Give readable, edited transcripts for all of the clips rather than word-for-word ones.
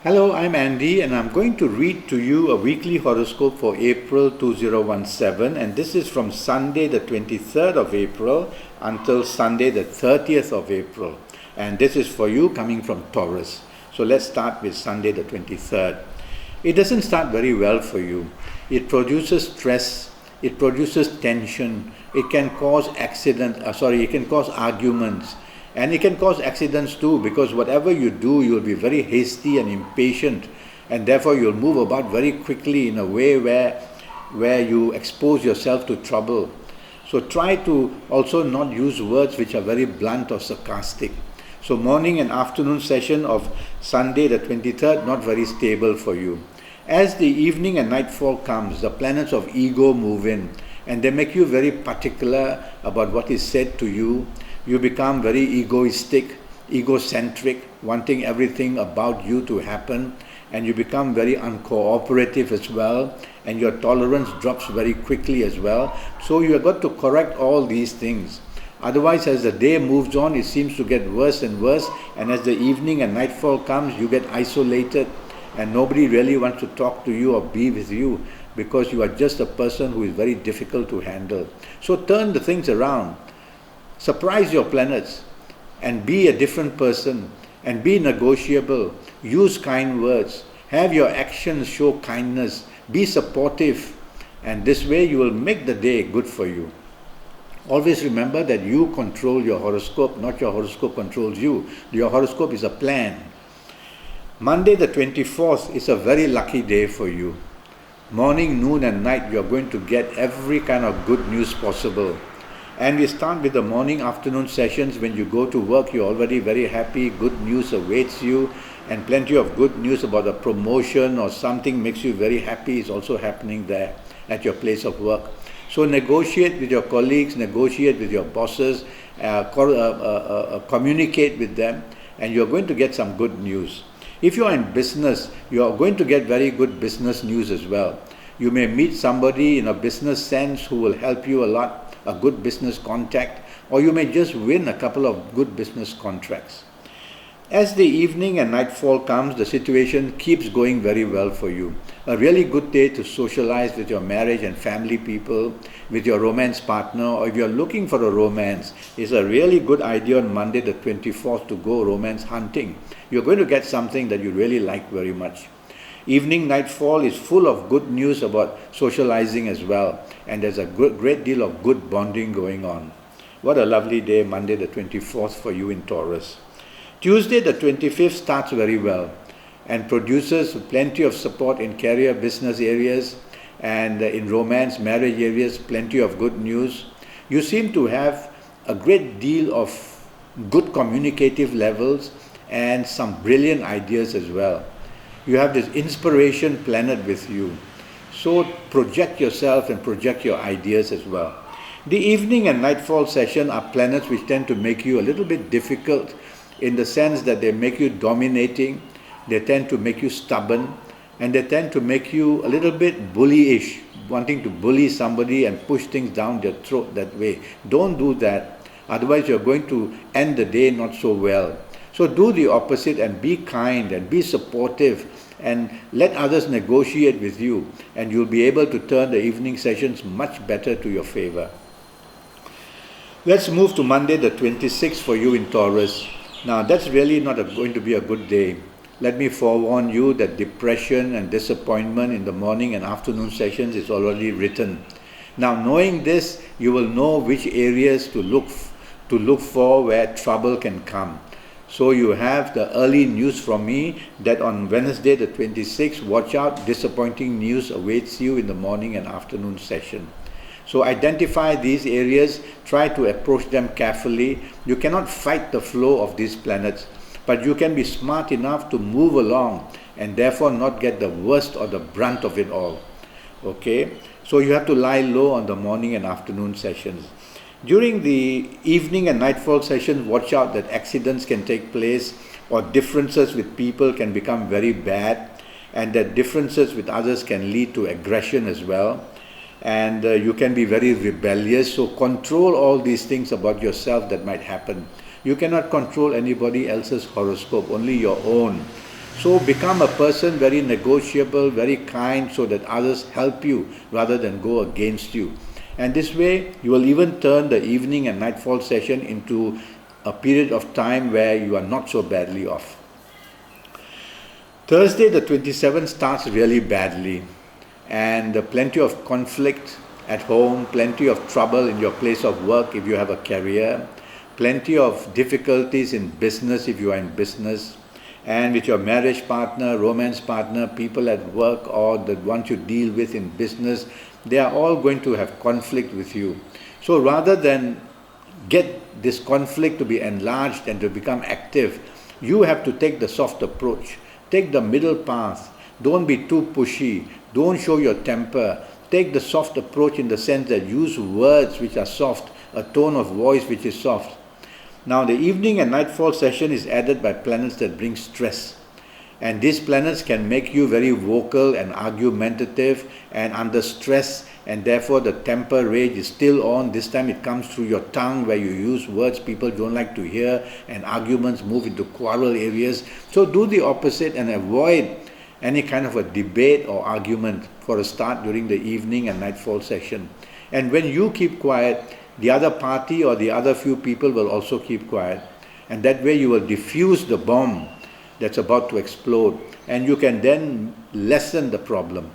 Hello, I'm Andy and I'm going to read to you a weekly horoscope for April 2017, and this is from Sunday the 23rd of April until Sunday the 30th of April, and this is for you coming from Taurus. So let's start with Sunday the 23rd. It doesn't start very well for you. It produces stress, it produces tension, it can cause it can cause arguments. And it can cause accidents too, because whatever you do, you'll be very hasty and impatient, and therefore you'll move about very quickly in a way where you expose yourself to trouble. So try to also not use words which are very blunt or sarcastic. So morning and afternoon session of Sunday the 23rd, not very stable for you. As the evening and nightfall comes, the planets of ego move in, and they make you very particular about what is said to you. You become very egoistic, egocentric, wanting everything about you to happen, and you become very uncooperative as well, and your tolerance drops very quickly as well. So you have got to correct all these things. Otherwise, as the day moves on, it seems to get worse and worse, and as the evening and nightfall comes, you get isolated, and nobody really wants to talk to you or be with you, because you are just a person who is very difficult to handle. So turn the things around. Surprise your planets and be a different person and be negotiable. Use kind words. Have your actions show kindness. Be supportive, and this way you will make the day good for you. Always remember that you control your horoscope, not your horoscope controls you. Your horoscope is a plan. Monday the 24th is a very lucky day for you. Morning, noon and night you are going to get every kind of good news possible. And we start with the morning, afternoon sessions. When you go to work, you're already very happy. Good news awaits you, and plenty of good news about a promotion or something makes you very happy is also happening there at your place of work. So negotiate with your colleagues, negotiate with your bosses, communicate with them, and you're going to get some good news. If you are in business, you are going to get very good business news as well. You may meet somebody in a business sense who will help you a lot, a good business contact, or you may just win a couple of good business contracts. As the evening and nightfall comes, the situation keeps going very well for you. A really good day to socialize with your marriage and family people, with your romance partner, or if you're looking for a romance, is a really good idea on Monday the 24th to go romance hunting. You're going to get something that you really like very much. Evening nightfall is full of good news about socializing as well, and there's a great deal of good bonding going on. What a lovely day, Monday the 24th for you in Taurus. Tuesday the 25th starts very well and produces plenty of support in career, business areas, and in romance, marriage areas, plenty of good news. You seem to have a great deal of good communicative levels and some brilliant ideas as well. You have this inspiration planet with you. So project yourself and project your ideas as well. The evening and nightfall session are planets which tend to make you a little bit difficult in the sense that they make you dominating, they tend to make you stubborn, and they tend to make you a little bit bullyish, wanting to bully somebody and push things down their throat that way. Don't do that. Otherwise you're going to end the day not so well. So do the opposite and be kind and be supportive and let others negotiate with you, and you'll be able to turn the evening sessions much better to your favor. Let's move to Monday the 26th for you in Taurus. Now that's really not going to be a good day. Let me forewarn you that depression and disappointment in the morning and afternoon sessions is already written. Now knowing this, you will know which areas to look for where trouble can come. So you have the early news from me that on Wednesday the 26th, watch out, disappointing news awaits you in the morning and afternoon session. So identify these areas, try to approach them carefully. You cannot fight the flow of these planets, but you can be smart enough to move along and therefore not get the worst or the brunt of it all. Okay? So you have to lie low on the morning and afternoon sessions. During the evening and nightfall sessions, watch out that accidents can take place or differences with people can become very bad, and that differences with others can lead to aggression as well. And you can be very rebellious, so control all these things about yourself that might happen. You cannot control anybody else's horoscope, only your own. So become a person very negotiable, very kind, so that others help you rather than go against you. And this way, you will even turn the evening and nightfall session into a period of time where you are not so badly off. Thursday the 27th starts really badly, and plenty of conflict at home, plenty of trouble in your place of work if you have a career, plenty of difficulties in business if you are in business, and with your marriage partner, romance partner, people at work, or the ones you deal with in business, they are all going to have conflict with you. So rather than get this conflict to be enlarged and to become active, you have to take the soft approach. Take the middle path. Don't be too pushy. Don't show your temper. Take the soft approach in the sense that use words which are soft, a tone of voice which is soft. Now the evening and nightfall session is added by planets that bring stress. And these planets can make you very vocal and argumentative and under stress, and therefore the temper rage is still on. This time it comes through your tongue where you use words people don't like to hear, and arguments move into quarrel areas. So do the opposite and avoid any kind of a debate or argument for a start during the evening and nightfall session. And when you keep quiet, the other party or the other few people will also keep quiet. And that way you will diffuse the bomb that's about to explode, and you can then lessen the problem.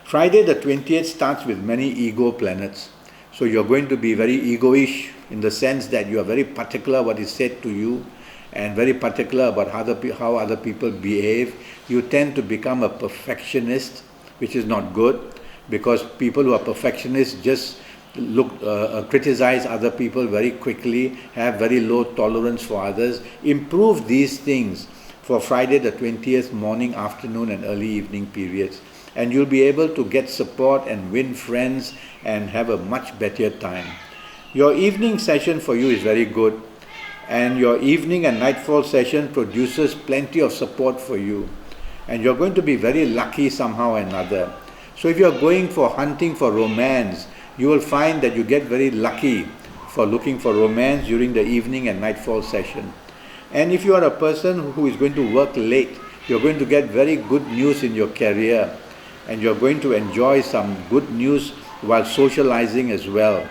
Friday the 20th starts with many ego planets. So you're going to be very egoish in the sense that you are very particular what is said to you and very particular about how other people behave. You tend to become a perfectionist, which is not good, because people who are perfectionists just criticize other people very quickly, have very low tolerance for others. Improve these things for Friday the 20th morning, afternoon and early evening periods, and you'll be able to get support and win friends and have a much better time. Your evening session for you is very good, and your evening and nightfall session produces plenty of support for you, and you're going to be very lucky somehow or another. So if you're going for hunting for romance, you will find that you get very lucky for looking for romance during the evening and nightfall session. And if you are a person who is going to work late, you're going to get very good news in your career, and you're going to enjoy some good news while socializing as well.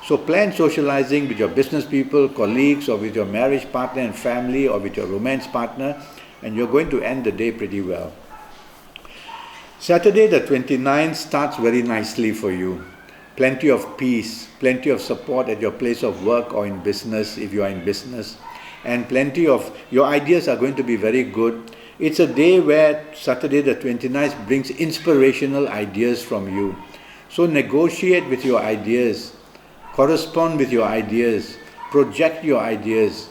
So plan socializing with your business people, colleagues, or with your marriage partner and family, or with your romance partner, and you're going to end the day pretty well. Saturday the 29th starts very nicely for you. Plenty of peace, plenty of support at your place of work or in business if you are in business, and plenty of your ideas are going to be very good. It's a day where Saturday the 29th brings inspirational ideas from you. So negotiate with your ideas, correspond with your ideas, project your ideas,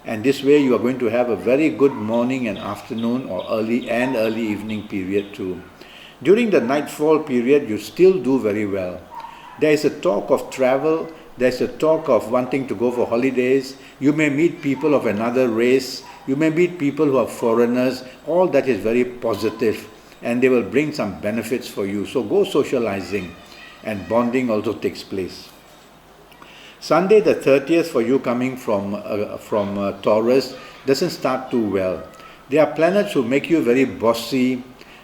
and this way you are going to have a very good morning and afternoon or early evening period too. During the nightfall period, you still do very well. There is a talk of travel, there's a talk of wanting to go for holidays. You may meet people of another race, you may meet people who are foreigners. All that is very positive, and they will bring some benefits for you. So go socializing, and bonding also takes place. Sunday the 30th for you coming from Taurus doesn't start too well. There are planets who make you very bossy,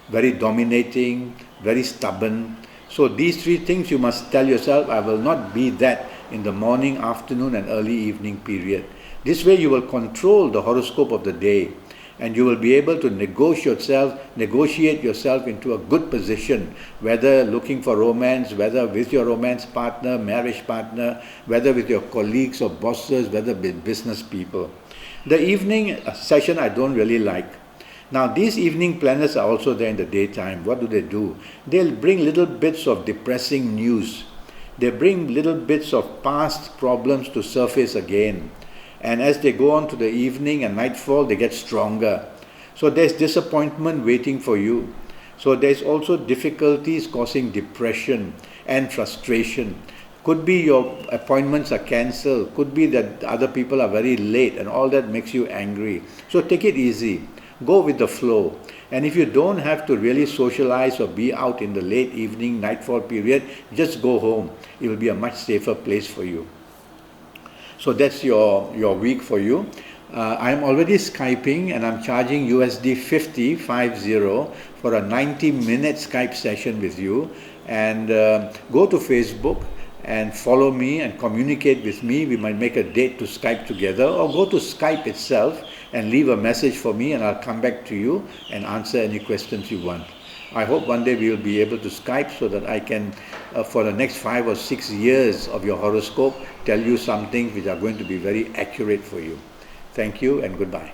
very dominating, very stubborn. So these three things you must tell yourself, I will not be that in the morning, afternoon and early evening period. This way you will control the horoscope of the day, and you will be able to negotiate yourself into a good position, whether looking for romance, whether with your romance partner, marriage partner, whether with your colleagues or bosses, whether with business people. The evening session I don't really like. Now these evening planets are also there in the daytime. What do? They'll bring little bits of depressing news. They bring little bits of past problems to surface again. And as they go on to the evening and nightfall, they get stronger. So there's disappointment waiting for you. So there's also difficulties causing depression and frustration. Could be your appointments are cancelled. Could be that other people are very late, and all that makes you angry. So take it easy. Go with the flow. And if you don't have to really socialize or be out in the late evening, nightfall period, just go home. It will be a much safer place for you. So that's your week for you. I'm already Skyping and I'm charging USD 50 for a 90-minute Skype session with you. And go to Facebook and follow me and communicate with me. We might make a date to Skype together, or go to Skype itself and leave a message for me, and I'll come back to you and answer any questions you want. I hope one day we will be able to Skype so that I can, for the next 5 or 6 years of your horoscope, tell you some things which are going to be very accurate for you. Thank you and goodbye.